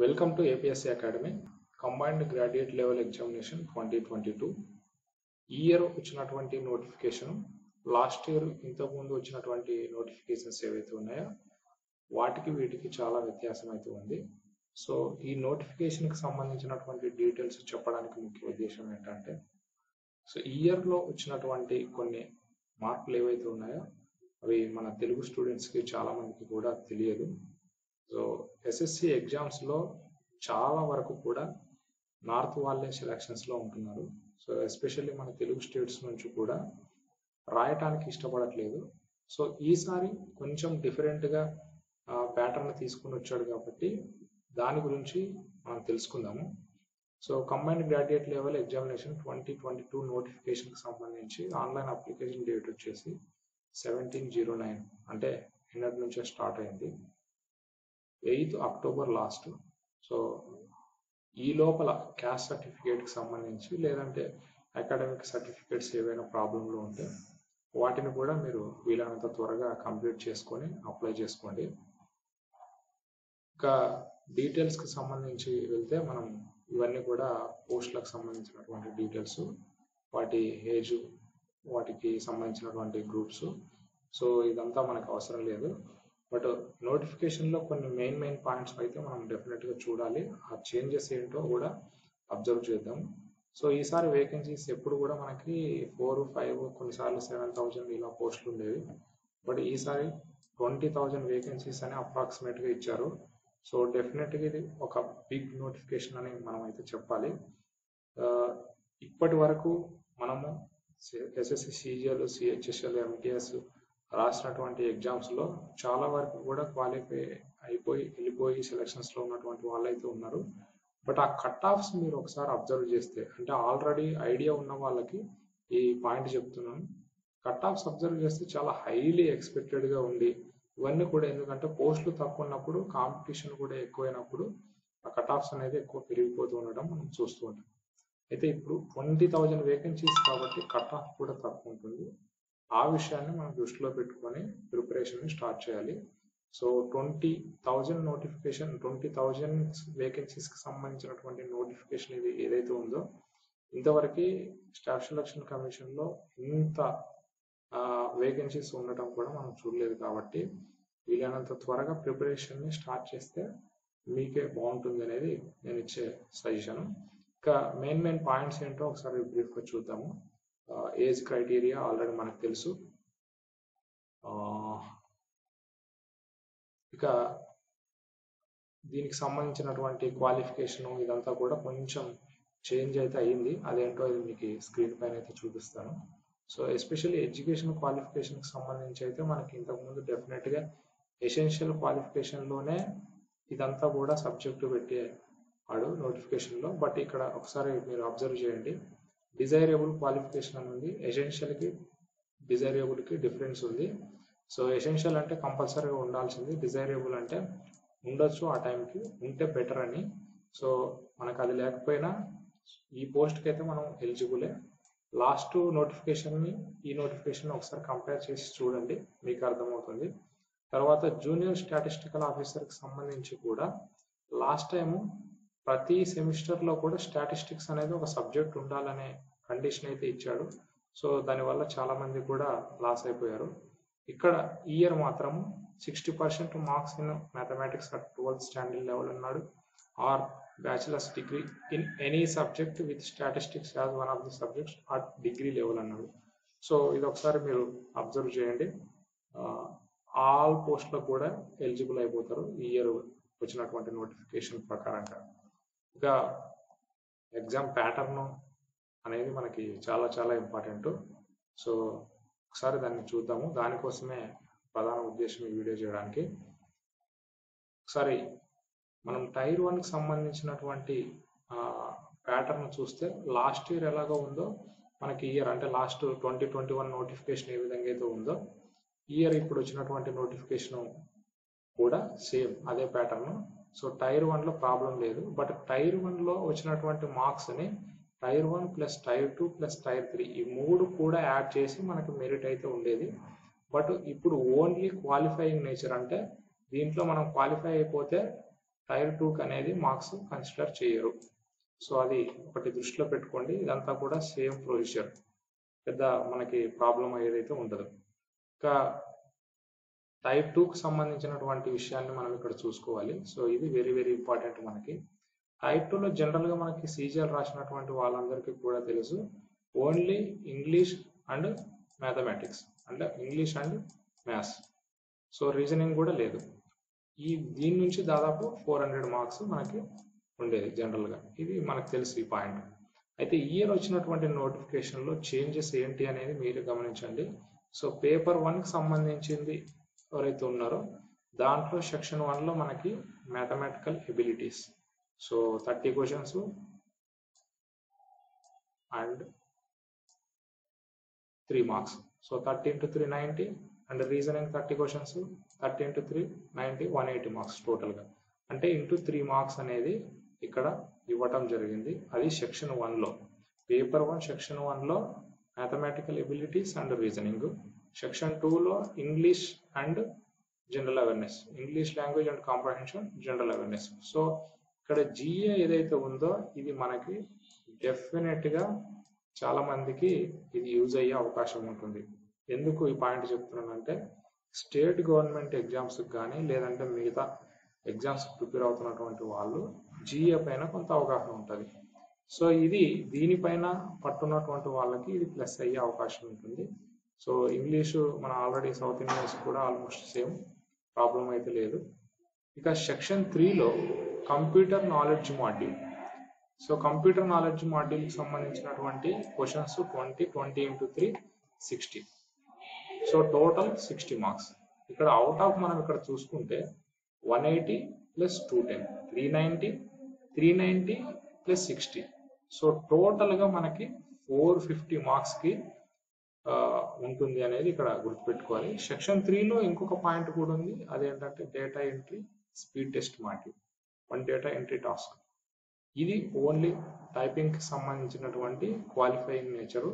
Welcome to APSC Academy Combined Graduate Level Examination 2022. ఈ year వచ్చినటువంటి notification last year ఇంతకు ముందు వచ్చినటువంటి నోటిఫికేషన్స్ ఏవైతే ఉన్నాయో వాటికి వీటికి చాలా వ్యత్యాసం అయితే ఉంది. సో ఈ నోటిఫికేషన్ కి సంబంధించినటువంటి డీటెయిల్స్ చెప్పడానికి ముఖ్య ఉద్దేశం ఏంటంటే ఈ ఇయర్ లో వచ్చినటువంటి కొన్ని మార్పులు ఏవైతే ఉన్నాయో అవి మన తెలుగు స్టూడెంట్స్ కి చాలా మందికి కూడా తెలియదు. సో ఎస్ఎస్సి ఎగ్జామ్స్ లో చాలా వరకు కూడా నార్త్ వాళ్ళే సెలక్షన్స్ లో ఉంటున్నారు. సో ఎస్పెషల్లీ మన తెలుగు స్టేట్స్ నుంచి కూడా రాయటానికి ఇష్టపడట్లేదు. సో ఈసారి కొంచెం డిఫరెంట్ గా ప్యాటర్న్ తీసుకుని వచ్చాడు కాబట్టి దాని గురించి మనం తెలుసుకుందాము. So combined graduate level examination 2022 notification కి సంబంధించి ఆన్లైన్ అప్లికేషన్ డేట్ వచ్చేసి 17/09 అంటే నిన్నటి నుంచే స్టార్ట్ అయింది. 8th October last. సో ఈ లోపల క్యాస్ట్ సర్టిఫికేట్ కి సంబంధించి లేదంటే అకాడమిక్ సర్టిఫికేట్స్ ఏవైనా ప్రాబ్లంలో ఉంటే వాటిని కూడా మీరు వీలైనంత త్వరగా కంప్లీట్ చేసుకొని అప్లై చేసుకోండి. ఇంకా డీటెయిల్స్ కి సంబంధించి వెళ్తే మనం ఇవన్నీ కూడా పోస్టులకు సంబంధించినటువంటి డీటెయిల్స్, వాటి ఏజ్, వాటికి సంబంధించినటువంటి గ్రూప్స్. సో ఇదంతా మనకు అవసరం లేదు. బట్ నోటిఫికేషన్ లో కొన్ని మెయిన్ పాయింట్స్ అయితే మనం డెఫినెట్ గా చూడాలి. ఆ చేంజెస్ ఏంటో కూడా అబ్జర్వ్ చేద్దాం. సో ఈసారి వేకెన్సీస్ ఎప్పుడు కూడా మనకి 4, 5 కొన్నిసార్లు 7,000 ఇలా పోస్టులు ఉండేవి. బట్ ఈసారి 20,000 వేకెన్సీస్ అని అప్రాక్సిమేట్ గా ఇచ్చారు. సో డెఫినెట్ గా ఇది ఒక బిగ్ నోటిఫికేషన్ అని మనం అయితే చెప్పాలి. ఇప్పటి వరకు మనము ఎస్ఎస్సి సిజిఎల్, సిహెచ్ఎస్ఎల్, ఎంటీఎస్ రాసినటువంటి ఎగ్జామ్స్ లో చాలా వరకు కూడా క్వాలిఫై అయిపోయి వెళ్ళిపోయి సెలక్షన్స్ లో ఉన్నటువంటి వాళ్ళైతే ఉన్నారు. బట్ ఆ కట్ ఆఫ్స్ మీరు ఒకసారి అబ్జర్వ్ చేస్తే, అంటే ఆల్రెడీ ఐడియా ఉన్న వాళ్ళకి ఈ పాయింట్ చెప్తున్నాను, కట్ ఆఫ్స్ అబ్జర్వ్ చేస్తే చాలా హైలీ ఎక్స్పెక్టెడ్ గా ఉంది. ఇవన్నీ కూడా ఎందుకంటే పోస్టులు తక్కువ ఉన్నప్పుడు కాంపిటీషన్ కూడా ఎక్కువైనప్పుడు ఆ కట్ ఆఫ్స్ అనేది ఎక్కువ పెరిగిపోతూ ఉండడం మనం చూస్తూ ఉంటాం. అయితే ఇప్పుడు 20,000 వేకెన్సీస్ కాబట్టి కట్ ఆఫ్ కూడా తక్కువ ఉంటుంది. ఆ విషయాన్ని మనం దృష్టిలో పెట్టుకొని ప్రిపరేషన్ ని స్టార్ట్ చేయాలి. సో 20,000 నోటిఫికేషన్, 20,000 వేకెన్సీస్ కి సంబంధించినటువంటి నోటిఫికేషన్ ఇది ఏదైతే ఉందో ఇంతవరకు స్టాఫ్ సెలక్షన్ కమిషన్ లో ఇంత వేకెన్సీస్ ఉండటం కూడా మనం చూడలేదు. కాబట్టి వీలైనంత త్వరగా ప్రిపరేషన్ ని స్టార్ట్ చేస్తే మీకే బాగుంటుంది అనేది నేను ఇచ్చే సజెషన్. ఇంకా మెయిన్ పాయింట్స్ ఏంటో ఒకసారి బ్రీఫ్ గా చూద్దాము. ఏజ్ క్రైటీరియా ఆల్రెడీ మనకు తెలుసు. ఇక దీనికి సంబంధించినటువంటి క్వాలిఫికేషన్ ఇదంతా కూడా కొంచెం చేంజ్ అయితే అయ్యింది. అదేంటో ఇది మీకు స్క్రీన్ పైన అయితే చూపిస్తాను. సో ఎస్పెషల్లీ ఎడ్యుకేషన్ క్వాలిఫికేషన్ కి సంబంధించి అయితే మనకి ఇంతకుముందు డెఫినెట్ గా ఎసెన్షియల్ క్వాలిఫికేషన్ లోనే ఇదంతా కూడా సబ్జెక్టు పెట్టేవాడు నోటిఫికేషన్ లో. బట్ ఇక్కడ ఒకసారి మీరు అబ్జర్వ్ చేయండి, డిజైరబుల్ క్వాలిఫికేషన్ అని ఉంది. ఎసెన్షియల్ కి డిజైరబుల్ కి డిఫరెన్స్ ఉంది. సో ఎసెన్షియల్ అంటే కంపల్సరీగా ఉండాల్సింది, డిజైరబుల్ అంటే ఉండొచ్చు, ఆ టైంకి ఉంటే బెటర్ అని. సో మనకు అది లేకపోయినా ఈ పోస్ట్ కి అయితే మనం ఎలిజిబులే. లాస్ట్ నోటిఫికేషన్ ని ఈ నోటిఫికేషన్ ఒకసారి కంపేర్ చేసి చూడండి, మీకు అర్థమవుతుంది. తర్వాత జూనియర్ స్టాటిస్టికల్ ఆఫీసర్ కి సంబంధించి కూడా లాస్ట్ టైము ప్రతి సెమిస్టర్ లో కూడా స్టాటిస్టిక్స్ అనేది ఒక సబ్జెక్ట్ ఉండాలనే కండిషన్ అయితే ఇచ్చాడు. సో దానివల్ల చాలా మంది కూడా లాస్ అయిపోయారు. ఇక్కడ ఇయర్ మాత్రం 60% marks in mathematics at 12th standard level అన్నాడు, or bachelors degree in any subject with statistics as one of the subjects at degree level అన్నాడు. సో ఇది ఒకసారి మీరు అబ్జర్వ్ చేయండి. ఆల్ పోస్టులకు కూడా ఎలిజిబుల్ అయిపోతారు ఈ ఇయర్ వచ్చినటువంటి నోటిఫికేషన్ ప్రకారంగా. ఇంకా ఎగ్జామ్ ప్యాటర్న్ అనేది మనకి చాలా ఇంపార్టెంట్. సో ఒకసారి దాన్ని చూద్దాము. దానికోసమే ప్రధాన ఉద్దేశం ఈ వీడియో చేయడానికి. ఒకసారి మనం టైర్ 1 కి సంబంధించినటువంటి ప్యాటర్న్ చూస్తే లాస్ట్ ఇయర్ ఎలాగో ఉందో మనకి ఇయర్ అంటే లాస్ట్ 2021 నోటిఫికేషన్ ఏ విధంగా అయితే ఉందో ఇయర్ ఇప్పుడు వచ్చినటువంటి నోటిఫికేషన్ కూడా సేమ్ అదే ప్యాటర్న్. సో టైర్ 1 లో ప్రాబ్లం లేదు. బట్ టైర్ 1 లో వచ్చినటువంటి మార్క్స్ ని tier 1 plus tier 2 plus tier 3 ఈ మూడు కూడా యాడ్ చేసి మనకి మెరిట్ అయితే ఉండేది. బట్ ఇప్పుడు ఓన్లీ క్వాలిఫైయింగ్ నేచర్, అంటే దీంట్లో మనం క్వాలిఫై అయిపోతే టైర్ 2 అనేది మార్క్స్ కన్సిడర్ చేయరు. సో అది ఒకటి దృష్టిలో పెట్టుకోండి. ఇదంతా కూడా సేమ్ ప్రొసీజర్, పెద్ద మనకి ప్రాబ్లం ఏదైతే ఉండదు. ఇంకా టైప్ 2కి సంబంధించినటువంటి విషయాన్ని మనం ఇక్కడ చూసుకోవాలి. సో ఇది వెరీ వెరీ ఇంపార్టెంట్ మనకి. టైప్ 2లో జనరల్గా మనకి సీజీఎల్ రాసినటువంటి వాళ్ళందరికీ కూడా తెలుసు, ఓన్లీ ఇంగ్లీష్ అండ్ మ్యాథమెటిక్స్, అంటే English and maths. So reasoning కూడా లేదు. దీని నుంచి దాదాపు 400 మార్క్స్ మనకి ఉండేది జనరల్గా. ఇది మనకు తెలుసు ఈ పాయింట్. అయితే ఈ ఇయర్ వచ్చినటువంటి నోటిఫికేషన్లో చేంజెస్ ఏంటి అనేది మీరు గమనించండి. సో పేపర్ 1కి సంబంధించింది ఎవరైతే ఉన్నారో దాంట్లో సెక్షన్ 1లో మనకి mathematical abilities, so 30 questions and 3 marks. So 30 into 3 90, and reasoning 30 questions 30 into 3 90, 180 marks టోటల్గా. అంటే ఇంటూ 3 మార్క్స్ అనేది ఇక్కడ ఇవ్వటం జరిగింది. అది సెక్షన్ 1లో. పేపర్ 1 సెక్షన్ 1లో mathematical abilities and reasoning, section 2లో English and general awareness, English language and comprehension, general awareness. So ఇక్కడ జిఏ ఏదైతే ఉందో ఇది మనకి డెఫినెట్గా చాలా మందికి ఇది యూజ్ అయ్యే అవకాశం ఉంటుంది. ఎందుకు ఈ పాయింట్ చెప్తున్నానంటే, స్టేట్ గవర్నమెంట్ ఎగ్జామ్స్కి కానీ లేదంటే మిగతా ఎగ్జామ్స్ ప్రిపేర్ అవుతున్నటువంటి వాళ్ళు జిఏ పైన కొంత అవగాహన ఉంటుంది. సో ఇది దీనిపైన పట్టున్నటువంటి వాళ్ళకి ఇది ప్లస్ అయ్యే అవకాశం ఉంటుంది. సో ఇంగ్లీషు మన ఆల్రెడీ సౌత్ ఇండియన్స్ కూడా ఆల్మోస్ట్ సేమ్, ప్రాబ్లం అయితే లేదు. ఇక సెక్షన్ 3లో computer knowledge module. So computer knowledge మాడ్యూల్కి సంబంధించినటువంటి questions 20 into 3 60. So total 60 marks. ఇక్కడ అవుట్ ఆఫ్ మనం ఇక్కడ చూసుకుంటే 180 + 210 390 + 60. సో టోటల్గా మనకి 450 మార్క్స్కి ఉంటుంది అనేది ఇక్కడ గుర్తుపెట్టుకోవాలి. సెక్షన్ 3లో ఇంకొక పాయింట్ కూడా ఉంది, అదేంటంటే data entry speed test module, 1 data entry task. ఇది ఓన్లీ టైపింగ్కి సంబంధించినటువంటి క్వాలిఫైయింగ్ నేచరు.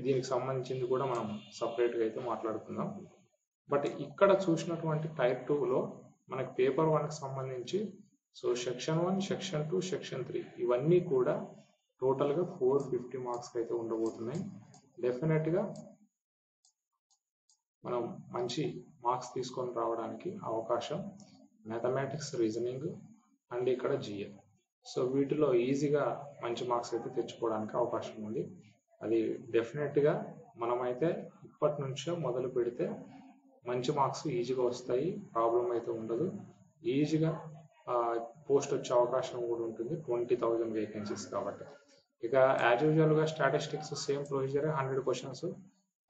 దీనికి సంబంధించింది కూడా మనం సపరేట్గా అయితే మాట్లాడుకుందాం. బట్ ఇక్కడ చూసినటువంటి టైప్ 2లో మనకి పేపర్ 1కి సంబంధించి సో సెక్షన్ 1, సెక్షన్ 2, సెక్షన్ 3 ఇవన్నీ కూడా టోటల్గా 450 మార్క్స్కి అయితే ఉండబోతున్నాయి. డెఫినెట్గా మనం మంచి మార్క్స్ తీసుకొని రావడానికి అవకాశం మ్యాథమెటిక్స్, రీజనింగ్ అండ్ ఇక్కడ జిఏ. సో వీటిలో ఈజీగా మంచి మార్క్స్ అయితే తెచ్చుకోవడానికి అవకాశం ఉంది. అది డెఫినెట్గా మనమైతే ఇప్పటి నుంచే మొదలు పెడితే మంచి మార్క్స్ ఈజీగా వస్తాయి, ప్రాబ్లం అయితే ఉండదు. ఈజీగా పోస్ట్ వచ్చే అవకాశం కూడా ఉంటుంది, 20,000 వేకెన్సీస్ కాబట్టి. ఇక యాజ్ యూజువల్గా statistics same procedure, 100 questions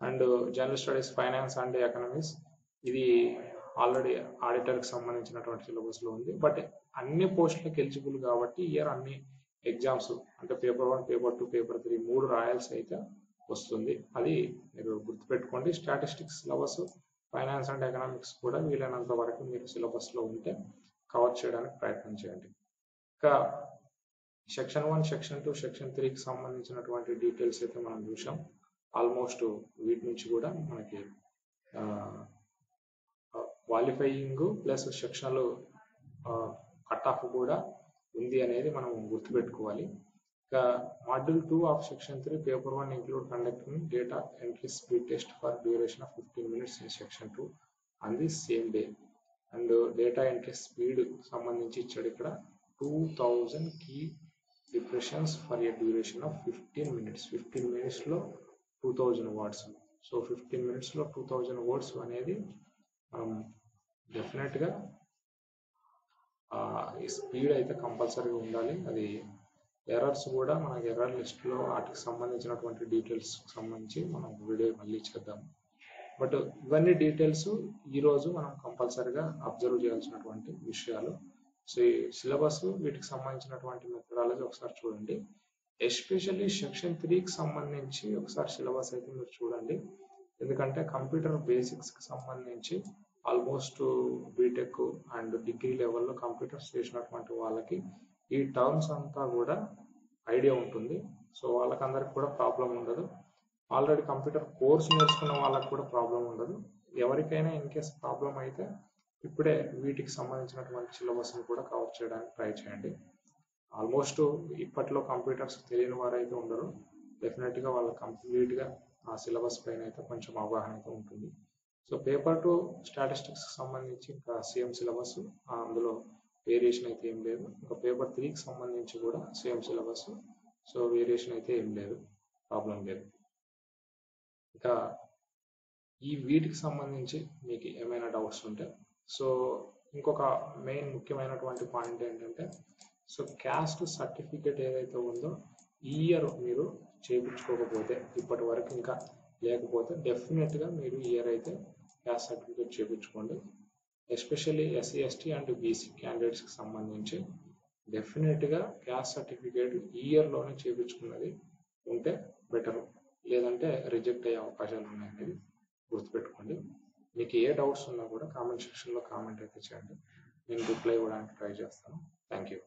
and general studies, finance and economics. ఇది ఆల్రెడీ ఆడిటర్కి సంబంధించినటువంటి సిలబస్లో ఉంది. బట్ అన్ని పోస్టులకు ఎలిజిబుల్ కాబట్టి ఇయర్ అన్ని ఎగ్జామ్స్ అంటే పేపర్ 1, పేపర్ 2, పేపర్ 3 3 రాయాల్సి అయితే వస్తుంది. అది మీరు గుర్తుపెట్టుకోండి. Statistics syllabus, finance and economics కూడా వీలైనంత వరకు మీరు సిలబస్లో ఉంటే కవర్ చేయడానికి ప్రయత్నం చేయండి. ఇంకా సెక్షన్ 1, సెక్షన్ 2, సెక్షన్ 3కి సంబంధించినటువంటి డీటెయిల్స్ అయితే మనం చూసాం. ఆల్మోస్ట్ వీటి నుంచి కూడా మనకి qualifying plus sectional cut off కూడా ఉంది అనేది మనం గుర్తుపెట్టుకోవాలి. ఇక module 2 of section 3 paper 1 include conducting data entry speed test for duration of 15 minutes in section 2 on the same day. And data entry speed సంబంధించి ఇచ్చాడు ఇక్కడ 2000 key depressions for a duration of 15 minutes. 15 minutesలో 2000 words. So 15 minutesలో 2000 words అనేది మనం డెఫినెట్గా ఈ speed అయితే కంపల్సరీగా ఉండాలి. అది ఎర్రర్స్ కూడా మనకి ఎర్రర్ లిస్ట్లో వాటికి సంబంధించినటువంటి డీటెయిల్స్ సంబంధించి మనం వీడియో మళ్ళీ చేద్దాం. బట్ ఇవన్నీ డీటెయిల్స్ ఈరోజు మనం కంపల్సరీగా అబ్జర్వ్ చేయాల్సినటువంటి విషయాలు. సో ఈ సిలబస్, వీటికి సంబంధించినటువంటి మెథడాలజీ ఒకసారి చూడండి. ఎస్పెషల్లీ సెక్షన్ 3కి సంబంధించి ఒకసారి సిలబస్ అయితే మీరు చూడండి. ఎందుకంటే కంప్యూటర్ బేసిక్స్కి సంబంధించి ఆల్మోస్ట్ బీటెక్ అండ్ డిగ్రీ లెవెల్లో కంప్యూటర్స్ చేసినటువంటి వాళ్ళకి ఈ టర్మ్స్ అంతా కూడా ఐడియా ఉంటుంది. సో వాళ్ళకందరికి కూడా ప్రాబ్లం ఉండదు. ఆల్రెడీ కంప్యూటర్ కోర్స్ నేర్చుకున్న వాళ్ళకి కూడా ప్రాబ్లం ఉండదు. ఎవరికైనా ఇన్ కేస్ ప్రాబ్లం అయితే ఇప్పుడే వీటికి సంబంధించినటువంటి సిలబస్ని కూడా కవర్ చేయడానికి ట్రై చేయండి. ఆల్మోస్ట్ ఇప్పట్లో కంప్యూటర్స్ తెలియని వారైతే ఉండరు. డెఫినెట్గా వాళ్ళ కంప్లీట్గా ఆ సిలబస్ పైన అయితే కొంచెం అవగాహన అయితే ఉంటుంది. సో పేపర్ 2 స్టాటిస్టిక్స్ సంబంధించి ఇంకా సేమ్ సిలబస్, అందులో వేరియేషన్ అయితే ఏం లేదు. ఇంకా పేపర్ 3కి సంబంధించి కూడా సేమ్ సిలబస్, సో వేరియేషన్ అయితే ఏం లేదు, ప్రాబ్లం లేదు. ఇంకా వీటికి సంబంధించి మీకు ఏమైనా డౌట్స్ ఉంటే, సో ఇంకొక మెయిన్ ముఖ్యమైనటువంటి పాయింట్ ఏంటంటే, సో క్యాస్ట్ సర్టిఫికేట్ ఏదైతే ఉందో ఈ ఇయర్ మీరు చేయించుకోకపోతే, ఇప్పటి వరకు ఇంకా లేకపోతే డెఫినెట్గా మీరు ఈ ఇయర్ అయితే క్యాస్ట్ సర్టిఫికేట్ చేయించుకోండి. Especially SC ST and BC క్యాండిడేట్స్కి సంబంధించి డెఫినెట్గా క్యాస్ట్ సర్టిఫికేట్ ఈ ఇయర్లోనే చేయించుకున్నది ఉంటే బెటర్, లేదంటే రిజెక్ట్ అయ్యే అవకాశాలు ఉన్నాయనేది గుర్తుపెట్టుకోండి. మీకు ఏ డౌట్స్ ఉన్నా కూడా కామెంట్ సెక్షన్లో కామెంట్ అయితే చేయండి, నేను రిప్లై ఇవ్వడానికి ట్రై చేస్తాను. Thank you.